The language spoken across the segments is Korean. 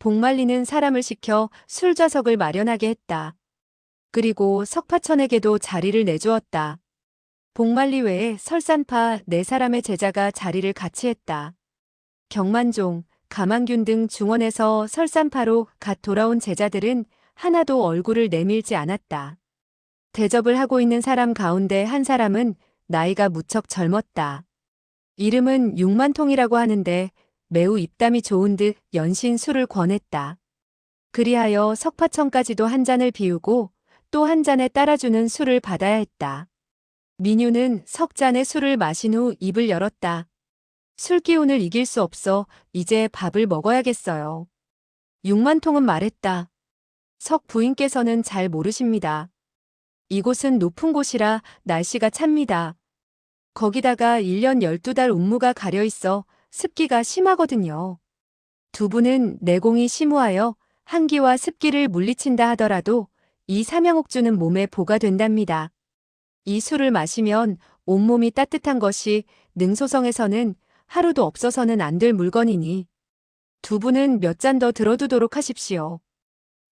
복말리는 사람을 시켜 술좌석을 마련하게 했다. 그리고 석파천에게도 자리를 내주었다. 복말리 외에 설산파 4사람의 제자가 자리를 같이 했다. 경만종, 가만균 등 중원에서 설산파로 갓 돌아온 제자들은 하나도 얼굴을 내밀지 않았다. 대접을 하고 있는 사람 가운데 한 사람은 나이가 무척 젊었다. 이름은 육만통이라고 하는데 매우 입담이 좋은 듯 연신 술을 권했다. 그리하여 석파천까지도 한 잔을 비우고 또 한 잔에 따라주는 술을 받아야 했다. 민유는 석 잔의 술을 마신 후 입을 열었다. 술 기운을 이길 수 없어 이제 밥을 먹어야겠어요. 육만통은 말했다. 석 부인께서는 잘 모르십니다. 이곳은 높은 곳이라 날씨가 찹니다. 거기다가 1년 12달 운무가 가려 있어 습기가 심하거든요. 두 분은 내공이 심우하여 한기와 습기를 물리친다 하더라도 이 삼양옥주는 몸에 보가 된답니다. 이 술을 마시면 온몸이 따뜻한 것이 능소성에서는 하루도 없어서는 안 될 물건이니 두 분은 몇 잔 더 들어두도록 하십시오.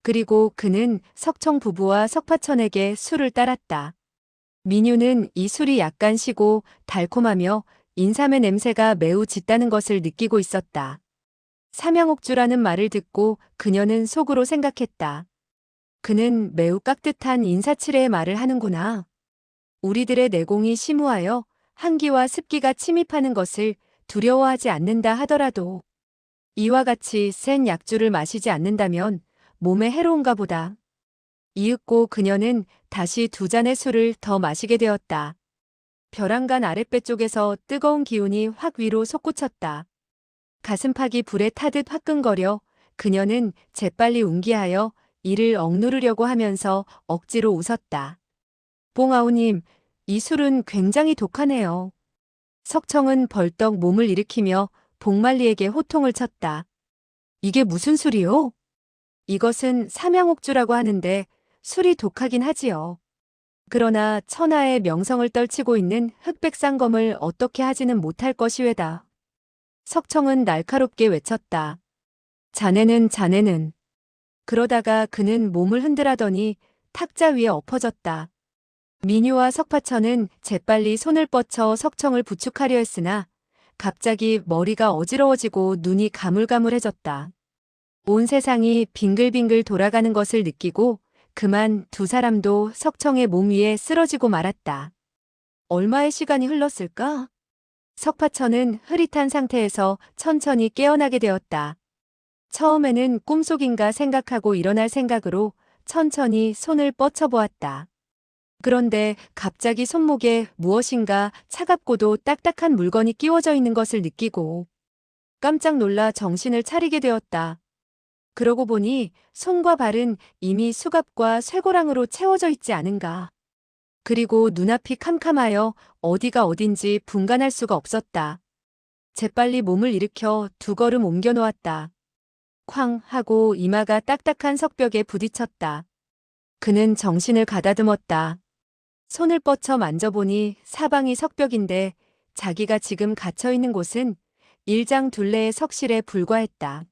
그리고 그는 석청 부부와 석파천에게 술을 따랐다. 민유는 이 술이 약간 시고 달콤하며 인삼의 냄새가 매우 짙다는 것을 느끼고 있었다. 삼양옥주라는 말을 듣고 그녀는 속으로 생각했다. 그는 매우 깍듯한 인사치레의 말을 하는구나. 우리들의 내공이 심우하여 한기와 습기가 침입하는 것을 두려워하지 않는다 하더라도 이와 같이 센 약주를 마시지 않는다면 몸에 해로운가 보다. 이윽고 그녀는 다시 2잔의 술을 더 마시게 되었다. 벼랑간 아랫배 쪽에서 뜨거운 기운이 확 위로 솟구쳤다. 가슴팍이 불에 타듯 화끈거려 그녀는 재빨리 운기하여 이를 억누르려고 하면서 억지로 웃었다. 봉아우님, 이 술은 굉장히 독하네요. 석청은 벌떡 몸을 일으키며 복말리에게 호통을 쳤다. 이게 무슨 술이요? 이것은 삼양옥주라고 하는데 술이 독하긴 하지요. 그러나 천하의 명성을 떨치고 있는 흑백상검을 어떻게 하지는 못할 것이외다. 석청은 날카롭게 외쳤다. 자네는. 그러다가 그는 몸을 흔들하더니 탁자 위에 엎어졌다. 민유와 석파천은 재빨리 손을 뻗쳐 석청을 부축하려 했으나 갑자기 머리가 어지러워지고 눈이 가물가물해졌다. 온 세상이 빙글빙글 돌아가는 것을 느끼고 그만 2사람도 석청의 몸 위에 쓰러지고 말았다. 얼마의 시간이 흘렀을까? 석파천은 흐릿한 상태에서 천천히 깨어나게 되었다. 처음에는 꿈속인가 생각하고 일어날 생각으로 천천히 손을 뻗쳐보았다. 그런데 갑자기 손목에 무엇인가 차갑고도 딱딱한 물건이 끼워져 있는 것을 느끼고 깜짝 놀라 정신을 차리게 되었다. 그러고 보니 손과 발은 이미 수갑과 쇠고랑으로 채워져 있지 않은가. 그리고 눈앞이 캄캄하여 어디가 어딘지 분간할 수가 없었다. 재빨리 몸을 일으켜 2걸음 옮겨 놓았다. 쾅 하고 이마가 딱딱한 석벽에 부딪혔다. 그는 정신을 가다듬었다. 손을 뻗쳐 만져보니 사방이 석벽인데 자기가 지금 갇혀있는 곳은 1장 둘레의 석실에 불과했다.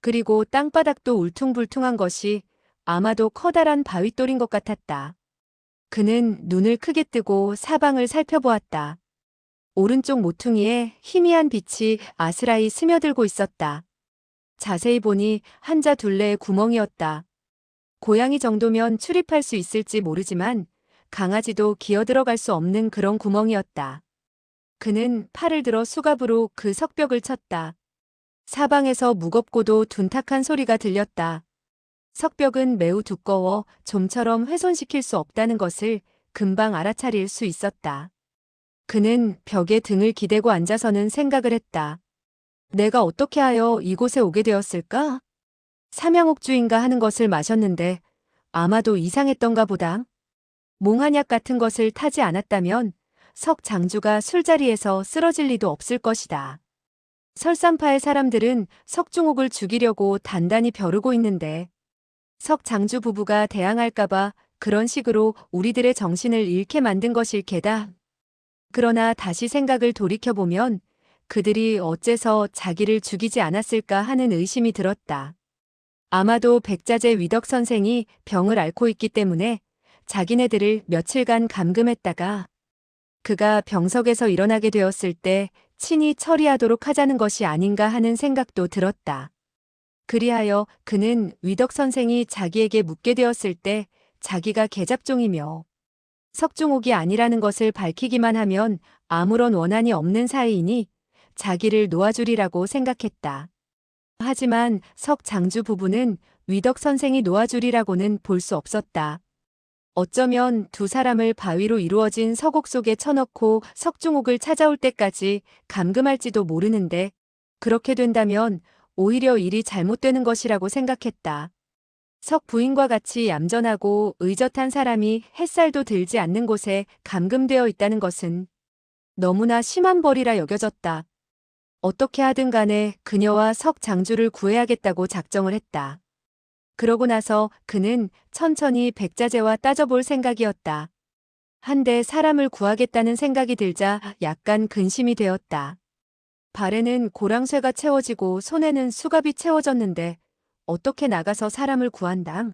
그리고 땅바닥도 울퉁불퉁한 것이 아마도 커다란 바위돌인 것 같았다. 그는 눈을 크게 뜨고 사방을 살펴보았다. 오른쪽 모퉁이에 희미한 빛이 아스라이 스며들고 있었다. 자세히 보니 한자 둘레의 구멍이었다. 고양이 정도면 출입할 수 있을지 모르지만 강아지도 기어들어갈 수 없는 그런 구멍이었다. 그는 팔을 들어 수갑으로 그 석벽을 쳤다. 사방에서 무겁고도 둔탁한 소리가 들렸다. 석벽은 매우 두꺼워 좀처럼 훼손시킬 수 없다는 것을 금방 알아차릴 수 있었다. 그는 벽에 등을 기대고 앉아서는 생각을 했다. 내가 어떻게 하여 이곳에 오게 되었을까? 삼양옥주인가 하는 것을 마셨는데 아마도 이상했던가 보다. 몽한약 같은 것을 타지 않았다면 석 장주가 술자리에서 쓰러질 리도 없을 것이다. 설산파의 사람들은 석중옥을 죽이려고 단단히 벼르고 있는데 석 장주 부부가 대항할까봐 그런 식으로 우리들의 정신을 잃게 만든 것일 게다. 그러나 다시 생각을 돌이켜보면 그들이 어째서 자기를 죽이지 않았을까 하는 의심이 들었다. 아마도 백자재 위덕 선생이 병을 앓고 있기 때문에 자기네들을 며칠간 감금했다가 그가 병석에서 일어나게 되었을 때 친히 처리하도록 하자는 것이 아닌가 하는 생각도 들었다. 그리하여 그는 위덕 선생이 자기에게 묻게 되었을 때 자기가 계잡종이며 석중옥이 아니라는 것을 밝히기만 하면 아무런 원한이 없는 사이이니 자기를 놓아주리라고 생각했다. 하지만 석장주 부부는 위덕 선생이 놓아주리라고는 볼 수 없었다. 어쩌면 두 사람을 바위로 이루어진 서곡 속에 쳐넣고 석중옥을 찾아올 때까지 감금할지도 모르는데 그렇게 된다면 오히려 일이 잘못되는 것이라고 생각했다. 석 부인과 같이 얌전하고 의젓한 사람이 햇살도 들지 않는 곳에 감금되어 있다는 것은 너무나 심한 벌이라 여겨졌다. 어떻게 하든 간에 그녀와 석 장주를 구해야겠다고 작정을 했다. 그러고 나서 그는 천천히 백자재와 따져볼 생각이었다. 한데 사람을 구하겠다는 생각이 들자 약간 근심이 되었다. 발에는 고랑쇠가 채워지고 손에는 수갑이 채워졌는데 어떻게 나가서 사람을 구한담?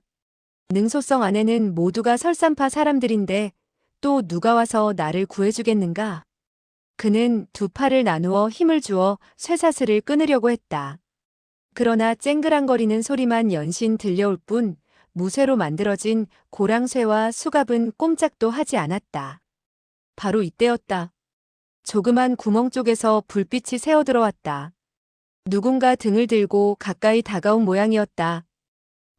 능소성 안에는 모두가 설산파 사람들인데 또 누가 와서 나를 구해주겠는가? 그는 두 팔을 나누어 힘을 주어 쇠사슬을 끊으려고 했다. 그러나 쨍그랑거리는 소리만 연신 들려올 뿐 무쇠로 만들어진 고랑쇠와 수갑은 꼼짝도 하지 않았다. 바로 이때였다. 조그만 구멍 쪽에서 불빛이 새어들어왔다. 누군가 등을 들고 가까이 다가온 모양이었다.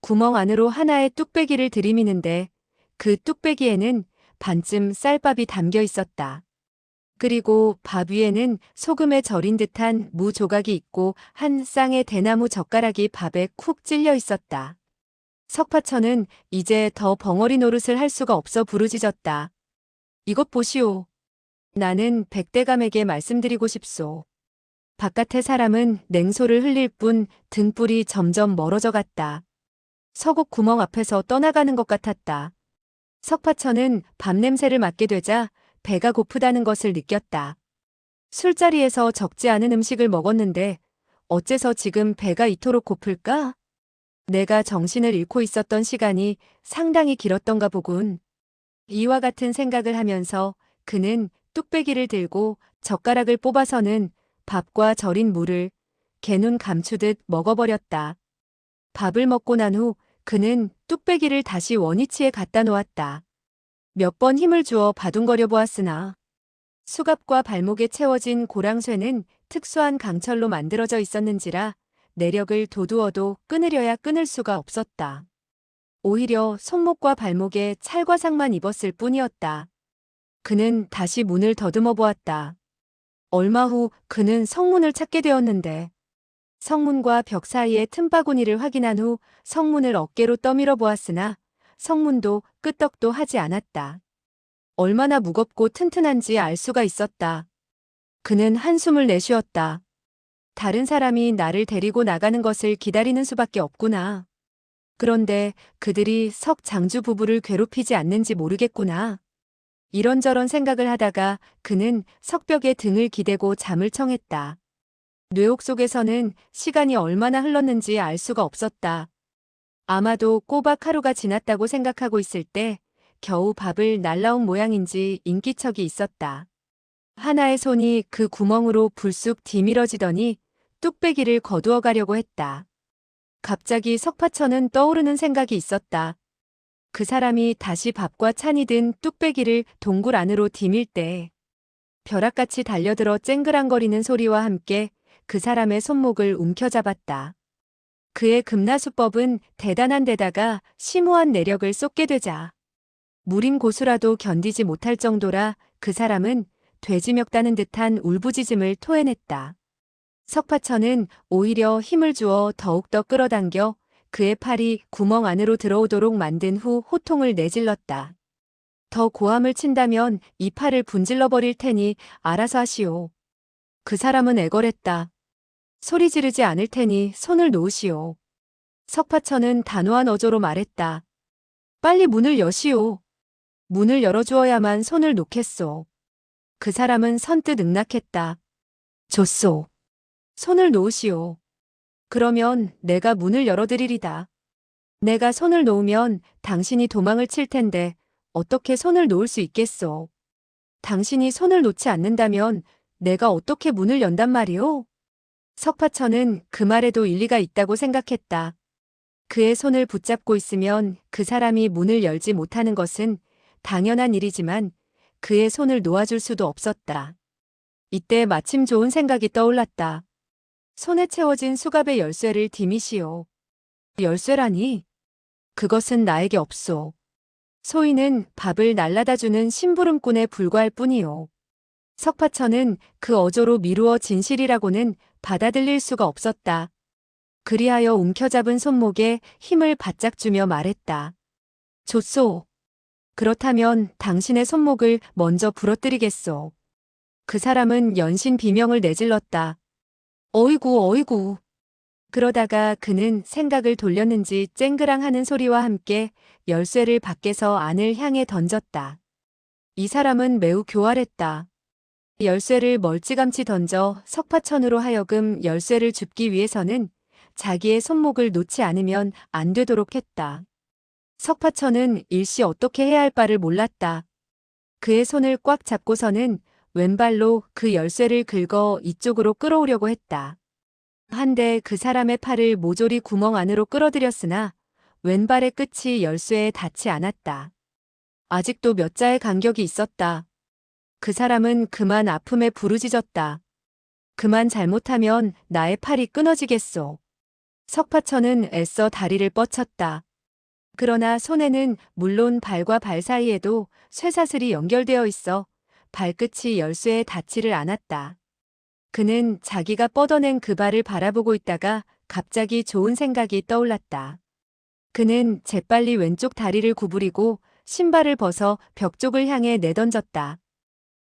구멍 안으로 하나의 뚝배기를 들이미는데 그 뚝배기에는 반쯤 쌀밥이 담겨 있었다. 그리고 밥 위에는 소금에 절인 듯한 무 조각이 있고 한 쌍의 대나무 젓가락이 밥에 쿡 찔려 있었다. 석파천은 이제 더 벙어리 노릇을 할 수가 없어 부르짖었다. 이것 보시오. 나는 백대감에게 말씀드리고 싶소. 바깥의 사람은 냉소를 흘릴 뿐 등불이 점점 멀어져 갔다. 서곡 구멍 앞에서 떠나가는 것 같았다. 석파천은 밥 냄새를 맡게 되자 배가 고프다는 것을 느꼈다. 술자리에서 적지 않은 음식을 먹었는데 어째서 지금 배가 이토록 고플까? 내가 정신을 잃고 있었던 시간이 상당히 길었던가 보군. 이와 같은 생각을 하면서 그는 뚝배기를 들고 젓가락을 뽑아서는 밥과 절인 물을 개눈 감추듯 먹어버렸다. 밥을 먹고 난 후 그는 뚝배기를 다시 원위치에 갖다 놓았다. 몇 번 힘을 주어 바둥거려 보았으나 수갑과 발목에 채워진 고랑쇠는 특수한 강철로 만들어져 있었는지라 내력을 도두어도 끊으려야 끊을 수가 없었다. 오히려 손목과 발목에 찰과상만 입었을 뿐이었다. 그는 다시 문을 더듬어 보았다. 얼마 후 그는 성문을 찾게 되었는데 성문과 벽 사이의 틈바구니를 확인한 후 성문을 어깨로 떠밀어 보았으나 성문도 끄떡도 하지 않았다. 얼마나 무겁고 튼튼한지 알 수가 있었다. 그는 한숨을 내쉬었다. 다른 사람이 나를 데리고 나가는 것을 기다리는 수밖에 없구나. 그런데 그들이 석 장주 부부를 괴롭히지 않는지 모르겠구나. 이런저런 생각을 하다가 그는 석벽에 등을 기대고 잠을 청했다. 뇌옥 속에서는 시간이 얼마나 흘렀는지 알 수가 없었다. 아마도 꼬박 하루가 지났다고 생각하고 있을 때 겨우 밥을 날라온 모양인지 인기척이 있었다. 하나의 손이 그 구멍으로 불쑥 디밀어지더니 뚝배기를 거두어 가려고 했다. 갑자기 석파천은 떠오르는 생각이 있었다. 그 사람이 다시 밥과 찬이 든 뚝배기를 동굴 안으로 디밀 때 벼락같이 달려들어 쨍그랑거리는 소리와 함께 그 사람의 손목을 움켜잡았다. 그의 금나수법은 대단한 데다가 심오한 내력을 쏟게 되자 무림 고수라도 견디지 못할 정도라 그 사람은 돼지 멱다는 듯한 울부짖음을 토해냈다. 석파천은 오히려 힘을 주어 더욱더 끌어당겨 그의 팔이 구멍 안으로 들어오도록 만든 후 호통을 내질렀다. 더 고함을 친다면 이 팔을 분질러 버릴 테니 알아서 하시오. 그 사람은 애걸했다. 소리 지르지 않을 테니 손을 놓으시오. 석파천은 단호한 어조로 말했다. 빨리 문을 여시오. 문을 열어주어야만 손을 놓겠소. 그 사람은 선뜻 응낙했다. 좋소. 손을 놓으시오. 그러면 내가 문을 열어드리리다. 내가 손을 놓으면 당신이 도망을 칠 텐데 어떻게 손을 놓을 수 있겠소? 당신이 손을 놓지 않는다면 내가 어떻게 문을 연단 말이오? 석파천은 그 말에도 일리가 있다고 생각했다. 그의 손을 붙잡고 있으면 그 사람이 문을 열지 못하는 것은 당연한 일이지만 그의 손을 놓아줄 수도 없었다. 이때 마침 좋은 생각이 떠올랐다. 손에 채워진 수갑의 열쇠를 디미시오. 열쇠라니? 그것은 나에게 없소. 소인은 밥을 날라다주는 심부름꾼에 불과할 뿐이요. 석파천은 그 어조로 미루어 진실이라고는 받아들일 수가 없었다. 그리하여 움켜잡은 손목에 힘을 바짝 주며 말했다. 좋소. 그렇다면 당신의 손목을 먼저 부러뜨리겠소. 그 사람은 연신 비명을 내질렀다. 어이구 어이구. 그러다가 그는 생각을 돌렸는지 쨍그랑하는 소리와 함께 열쇠를 밖에서 안을 향해 던졌다. 이 사람은 매우 교활했다. 열쇠를 멀찌감치 던져 석파천으로 하여금 열쇠를 줍기 위해서는 자기의 손목을 놓지 않으면 안 되도록 했다. 석파천은 일시 어떻게 해야 할 바를 몰랐다. 그의 손을 꽉 잡고서는 왼발로 그 열쇠를 긁어 이쪽으로 끌어오려고 했다. 한데 그 사람의 팔을 모조리 구멍 안으로 끌어들였으나 왼발의 끝이 열쇠에 닿지 않았다. 아직도 몇 자의 간격이 있었다. 그 사람은 그만 아픔에 부르짖었다. 그만 잘못하면 나의 팔이 끊어지겠소. 석파천은 애써 다리를 뻗쳤다. 그러나 손에는 물론 발과 발 사이에도 쇠사슬이 연결되어 있어 발끝이 열쇠에 닿지를 않았다. 그는 자기가 뻗어낸 그 발을 바라보고 있다가 갑자기 좋은 생각이 떠올랐다. 그는 재빨리 왼쪽 다리를 구부리고 신발을 벗어 벽 쪽을 향해 내던졌다.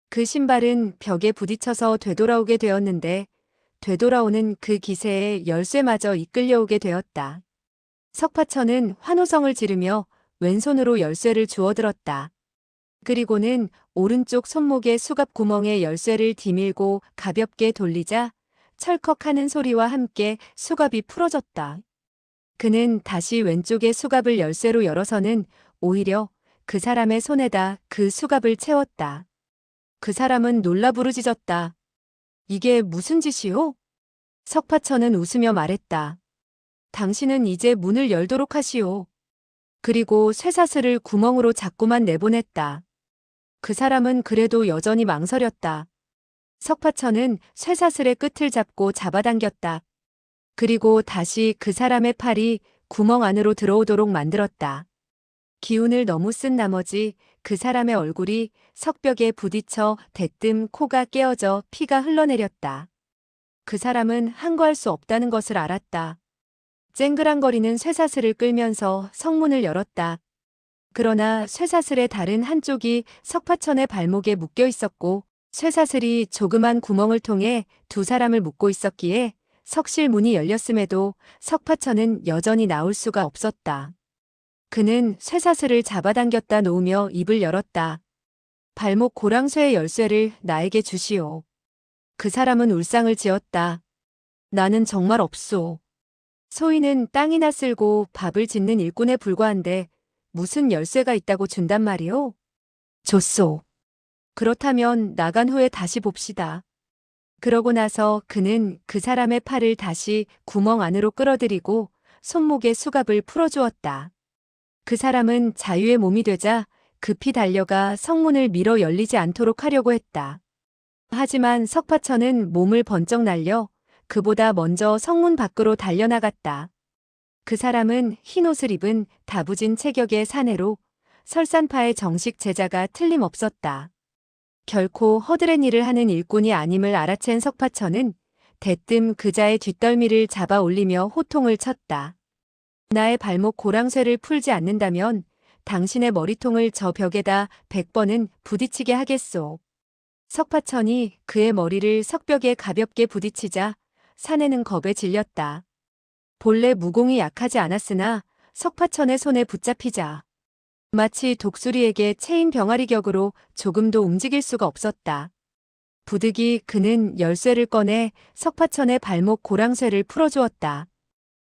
그 신발은 벽에 부딪혀서 되돌아오게 되었는데 되돌아오는 그 기세에 열쇠마저 이끌려오게 되었다. 석파천은 환호성을 지르며 왼손으로 열쇠를 주워들었다. 그리고는 오른쪽 손목의 수갑 구멍에 열쇠를 디밀고 가볍게 돌리자 철컥하는 소리와 함께 수갑이 풀어졌다. 그는 다시 왼쪽의 수갑을 열쇠로 열어서는 오히려 그 사람의 손에다 그 수갑을 채웠다. 그 사람은 놀라 부르짖었다. 이게 무슨 짓이오? 석파천은 웃으며 말했다. 당신은 이제 문을 열도록 하시오. 그리고 쇠사슬을 구멍으로 자꾸만 내보냈다. 그 사람은 그래도 여전히 망설였다. 석파천은 쇠사슬의 끝을 잡고 잡아당겼다. 그리고 다시 그 사람의 팔이 구멍 안으로 들어오도록 만들었다. 기운을 너무 쓴 나머지 그 사람의 얼굴이 석벽에 부딪혀 대뜸 코가 깨어져 피가 흘러내렸다. 그 사람은 항거할 수 없다는 것을 알았다. 쨍그랑거리는 쇠사슬을 끌면서 성문을 열었다. 그러나 쇠사슬의 다른 한쪽이 석파천의 발목에 묶여 있었고 쇠사슬이 조그만 구멍을 통해 두 사람을 묶고 있었기에 석실 문이 열렸음에도 석파천은 여전히 나올 수가 없었다. 그는 쇠사슬을 잡아당겼다 놓으며 입을 열었다. 발목 고랑쇠의 열쇠를 나에게 주시오. 그 사람은 울상을 지었다. 나는 정말 없소. 소인은 땅이나 쓸고 밥을 짓는 일꾼에 불과한데 무슨 열쇠가 있다고 준단 말이오? 줬소. 그렇다면 나간 후에 다시 봅시다. 그러고 나서 그는 그 사람의 팔을 다시 구멍 안으로 끌어들이고 손목의 수갑을 풀어주었다. 그 사람은 자유의 몸이 되자 급히 달려가 성문을 밀어 열리지 않도록 하려고 했다. 하지만 석파천은 몸을 번쩍 날려 그보다 먼저 성문 밖으로 달려나갔다. 그 사람은 흰 옷을 입은 다부진 체격의 사내로 설산파의 정식 제자가 틀림없었다. 결코 허드렛 일을 하는 일꾼이 아님을 알아챈 석파천은 대뜸 그자의 뒷덜미를 잡아 올리며 호통을 쳤다. 나의 발목 고랑쇠를 풀지 않는다면 당신의 머리통을 저 벽에다 100번은 부딪히게 하겠소. 석파천이 그의 머리를 석벽에 가볍게 부딪히자 사내는 겁에 질렸다. 본래 무공이 약하지 않았으나 석파천의 손에 붙잡히자 마치 독수리에게 체인 병아리 격으로 조금도 움직일 수가 없었다. 부득이 그는 열쇠를 꺼내 석파천의 발목 고랑쇠를 풀어주었다.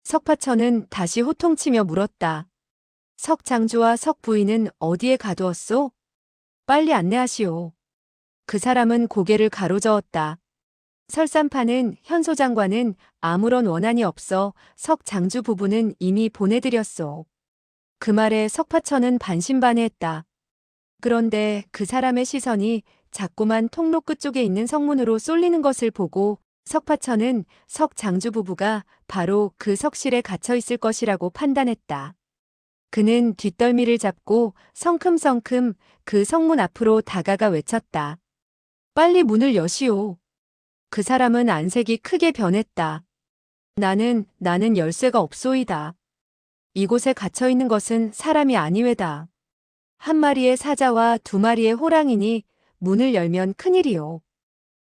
석파천은 다시 호통치며 물었다. 석 장주와 석 부인은 어디에 가두었소? 빨리 안내하시오. 그 사람은 고개를 가로저었다. 설산파는 현소 장관은 아무런 원한이 없어 석 장주 부부는 이미 보내드렸소. 그 말에 석파천은 반신반의했다. 그런데 그 사람의 시선이 자꾸만 통로 끝쪽에 있는 성문으로 쏠리는 것을 보고 석파천은 석 장주 부부가 바로 그 석실에 갇혀 있을 것이라고 판단했다. 그는 뒷덜미를 잡고 성큼성큼 그 성문 앞으로 다가가 외쳤다. 빨리 문을 여시오. 그 사람은 안색이 크게 변했다. 나는 열쇠가 없소이다. 이곳에 갇혀 있는 것은 사람이 아니외다. 한 마리의 사자와 두 마리의 호랑이니 문을 열면 큰일이오.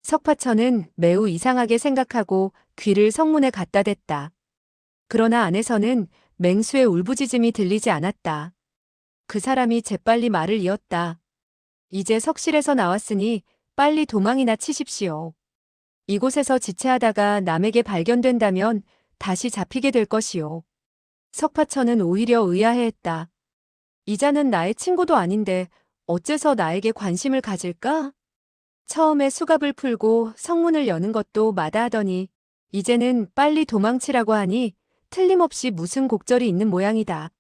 석파천은 매우 이상하게 생각하고 귀를 성문에 갖다 댔다. 그러나 안에서는 맹수의 울부짖음이 들리지 않았다. 그 사람이 재빨리 말을 이었다. 이제 석실에서 나왔으니 빨리 도망이나 치십시오. 이곳에서 지체하다가 남에게 발견된다면 다시 잡히게 될 것이오. 석파천은 오히려 의아해했다. 이자는 나의 친구도 아닌데 어째서 나에게 관심을 가질까? 처음에 수갑을 풀고 성문을 여는 것도 마다하더니 이제는 빨리 도망치라고 하니 틀림없이 무슨 곡절이 있는 모양이다.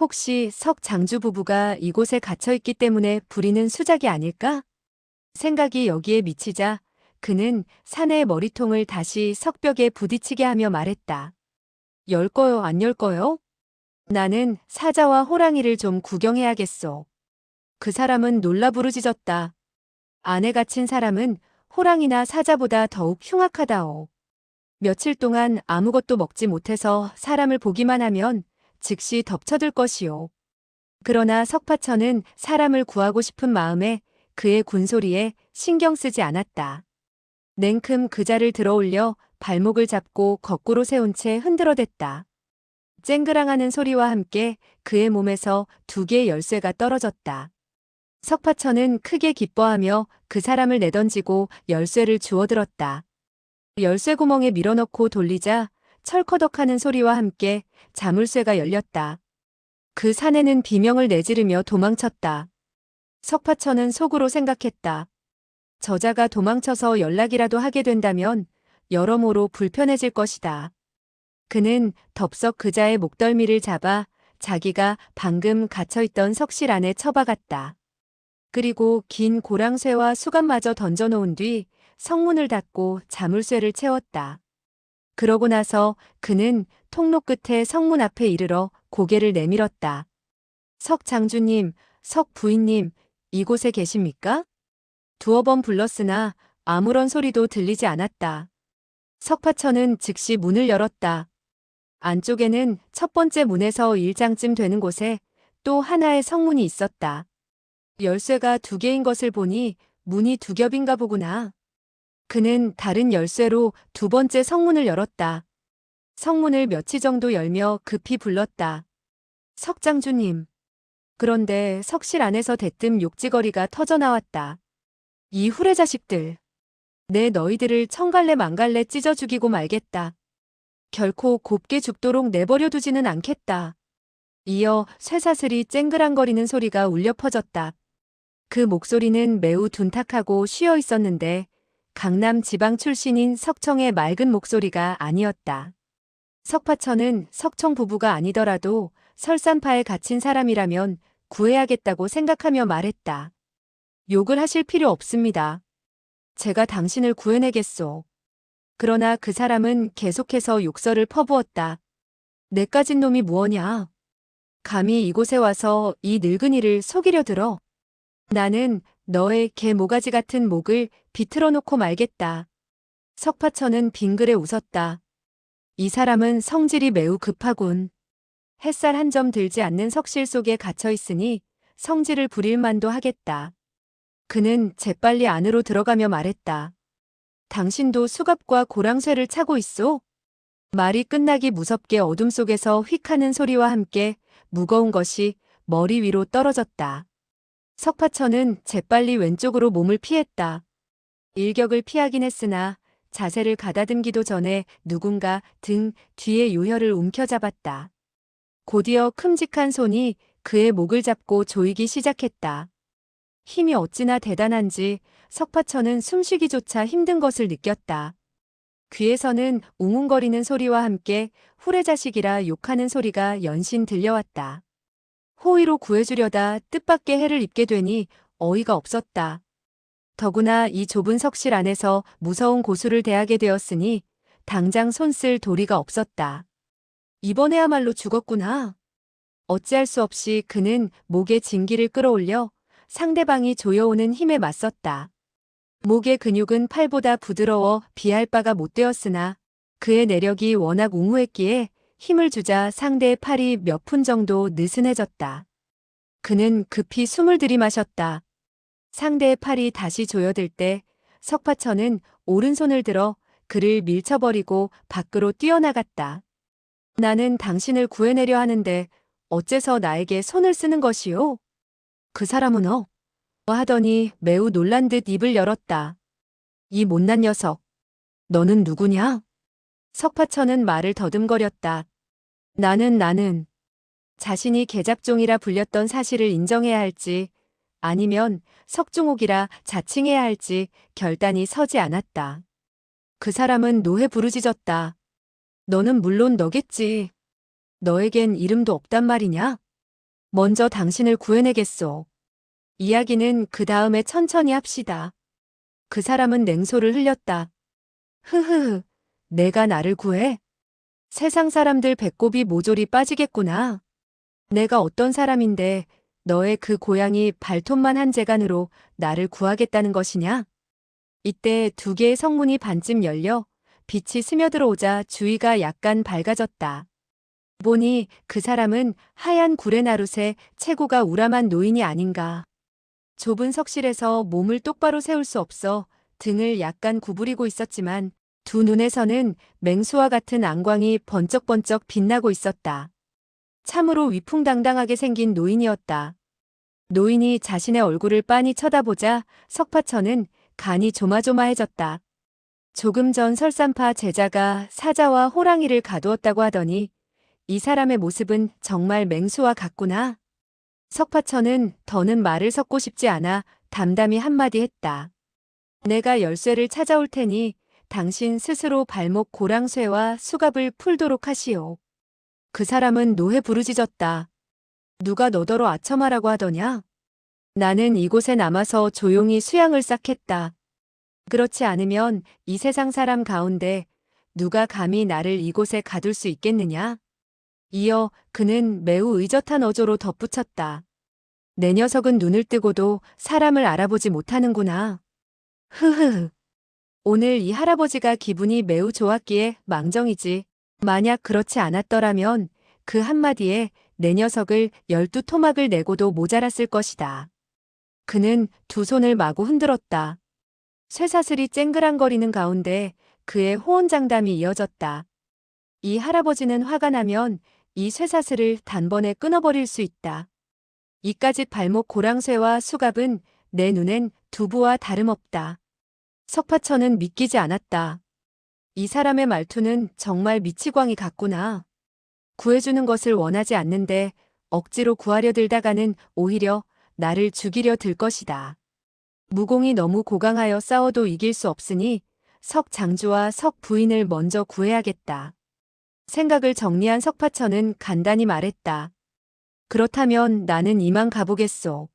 혹시 석 장주 부부가 이곳에 갇혀있기 때문에 부리는 수작이 아닐까? 생각이 여기에 미치자 그는 사내의 머리통을 다시 석벽에 부딪히게 하며 말했다. 열 거요, 안 열 거요? 나는 사자와 호랑이를 좀 구경해야겠소. 그 사람은 놀라 부르짖었다. 안에 갇힌 사람은 호랑이나 사자보다 더욱 흉악하다오. 며칠 동안 아무것도 먹지 못해서 사람을 보기만 하면 즉시 덮쳐들 것이오. 그러나 석파천은 사람을 구하고 싶은 마음에 그의 군소리에 신경 쓰지 않았다. 냉큼 그자를 들어올려 발목을 잡고 거꾸로 세운 채 흔들어댔다. 쨍그랑하는 소리와 함께 그의 몸에서 두 개의 열쇠가 떨어졌다. 석파천은 크게 기뻐하며 그 사람을 내던지고 열쇠를 주워들었다. 열쇠 구멍에 밀어넣고 돌리자 철커덕하는 소리와 함께 자물쇠가 열렸다. 그 사내는 비명을 내지르며 도망쳤다. 석파천은 속으로 생각했다. 저자가 도망쳐서 연락이라도 하게 된다면 여러모로 불편해질 것이다. 그는 덥석 그자의 목덜미를 잡아 자기가 방금 갇혀있던 석실 안에 처박았다. 그리고 긴 고랑쇠와 수갑마저 던져놓은 뒤 성문을 닫고 자물쇠를 채웠다. 그러고 나서 그는 통로 끝에 성문 앞에 이르러 고개를 내밀었다. 석 장주님, 석 부인님, 이곳에 계십니까? 두어 번 불렀으나 아무런 소리도 들리지 않았다. 석파천은 즉시 문을 열었다. 안쪽에는 첫 번째 문에서 1장쯤 되는 곳에 또 하나의 성문이 있었다. 열쇠가 두 개인 것을 보니 문이 두 겹인가 보구나. 그는 다른 열쇠로 두 번째 성문을 열었다. 성문을 며칠 정도 열며 급히 불렀다. 석장주님. 그런데 석실 안에서 대뜸 욕지거리가 터져나왔다. 이 후레 자식들. 내 너희들을 천갈래 만갈래 찢어 죽이고 말겠다. 결코 곱게 죽도록 내버려 두지는 않겠다. 이어 쇠사슬이 쨍그랑거리는 소리가 울려 퍼졌다. 그 목소리는 매우 둔탁하고 쉬어 있었는데 강남 지방 출신인 석청의 맑은 목소리가 아니었다. 석파천은 석청 부부가 아니더라도 설산파에 갇힌 사람이라면 구해야겠다고 생각하며 말했다. 욕을 하실 필요 없습니다. 제가 당신을 구해내겠소. 그러나 그 사람은 계속해서 욕설을 퍼부었다. 내까진 놈이 무엇냐? 감히 이곳에 와서 이 늙은이를 속이려 들어. 나는 너의 개 모가지 같은 목을 비틀어 놓고 말겠다. 석파천은 빙그레 웃었다. 이 사람은 성질이 매우 급하군. 햇살 한 점 들지 않는 석실 속에 갇혀 있으니 성질을 부릴 만도 하겠다. 그는 재빨리 안으로 들어가며 말했다. 당신도 수갑과 고랑쇠를 차고 있소? 말이 끝나기 무섭게 어둠 속에서 휙 하는 소리와 함께 무거운 것이 머리 위로 떨어졌다. 석파천은 재빨리 왼쪽으로 몸을 피했다. 일격을 피하긴 했으나 자세를 가다듬기도 전에 누군가 등 뒤에 요혈을 움켜잡았다. 곧이어 큼직한 손이 그의 목을 잡고 조이기 시작했다. 힘이 어찌나 대단한지 석파천은 숨쉬기조차 힘든 것을 느꼈다. 귀에서는 웅웅거리는 소리와 함께 후레자식이라 욕하는 소리가 연신 들려왔다. 호의로 구해주려다 뜻밖의 해를 입게 되니 어이가 없었다. 더구나 이 좁은 석실 안에서 무서운 고수를 대하게 되었으니 당장 손 쓸 도리가 없었다. 이번에야말로 죽었구나. 어찌할 수 없이 그는 목에 진기를 끌어올려 상대방이 조여오는 힘에 맞섰다. 목의 근육은 팔보다 부드러워 비할 바가 못 되었으나 그의 내력이 워낙 웅후했기에 힘을 주자 상대의 팔이 몇 푼 정도 느슨해졌다. 그는 급히 숨을 들이마셨다. 상대의 팔이 다시 조여들 때 석파천은 오른손을 들어 그를 밀쳐버리고 밖으로 뛰어나갔다. 나는 당신을 구해내려 하는데 어째서 나에게 손을 쓰는 것이오? 그 사람은 하더니 매우 놀란 듯 입을 열었다. 이 못난 녀석. 너는 누구냐? 석파천은 말을 더듬거렸다. 나는 자신이 계잡종이라 불렸던 사실을 인정해야 할지 아니면 석중옥이라 자칭해야 할지 결단이 서지 않았다. 그 사람은 노해 부르짖었다. 너는 물론 너겠지. 너에겐 이름도 없단 말이냐? 먼저 당신을 구해내겠소. 이야기는 그 다음에 천천히 합시다. 그 사람은 냉소를 흘렸다. 흐흐흐, 내가 나를 구해? 세상 사람들 배꼽이 모조리 빠지겠구나. 내가 어떤 사람인데 너의 그 고양이 발톱만 한 재간으로 나를 구하겠다는 것이냐? 이때 두 개의 성문이 반쯤 열려 빛이 스며들어오자 주위가 약간 밝아졌다. 보니 그 사람은 하얀 구레나룻에 체구가 우람한 노인이 아닌가. 좁은 석실에서 몸을 똑바로 세울 수 없어 등을 약간 구부리고 있었지만 두 눈에서는 맹수와 같은 안광이 번쩍번쩍 빛나고 있었다. 참으로 위풍당당하게 생긴 노인이었다. 노인이 자신의 얼굴을 빤히 쳐다보자 석파천은 간이 조마조마해졌다. 조금 전 설산파 제자가 사자와 호랑이를 가두었다고 하더니 이 사람의 모습은 정말 맹수와 같구나. 석파천은 더는 말을 섞고 싶지 않아 담담히 한마디 했다. 내가 열쇠를 찾아올 테니 당신 스스로 발목 고랑쇠와 수갑을 풀도록 하시오. 그 사람은 노해 부르짖었다. 누가 너더러 아첨하라고 하더냐? 나는 이곳에 남아서 조용히 수양을 쌓겠다. 그렇지 않으면 이 세상 사람 가운데 누가 감히 나를 이곳에 가둘 수 있겠느냐? 이어 그는 매우 의젓한 어조로 덧붙였다. 내 녀석은 눈을 뜨고도 사람을 알아보지 못하는구나. 흐흐흐. 오늘 이 할아버지가 기분이 매우 좋았기에 망정이지. 만약 그렇지 않았더라면 그 한마디에 내 녀석을 12토막을 내고도 모자랐을 것이다. 그는 두 손을 마구 흔들었다. 쇠사슬이 쨍그랑거리는 가운데 그의 호언장담이 이어졌다. 이 할아버지는 화가 나면 이 쇠사슬을 단번에 끊어버릴 수 있다. 이까짓 발목 고랑쇠와 수갑은 내 눈엔 두부와 다름없다. 석파천은 믿기지 않았다. 이 사람의 말투는 정말 미치광이 같구나. 구해주는 것을 원하지 않는데 억지로 구하려 들다가는 오히려 나를 죽이려 들 것이다. 무공이 너무 고강하여 싸워도 이길 수 없으니 석 장주와 석 부인을 먼저 구해야겠다. 생각을 정리한 석파천은 간단히 말했다. 그렇다면 나는 이만 가보겠소.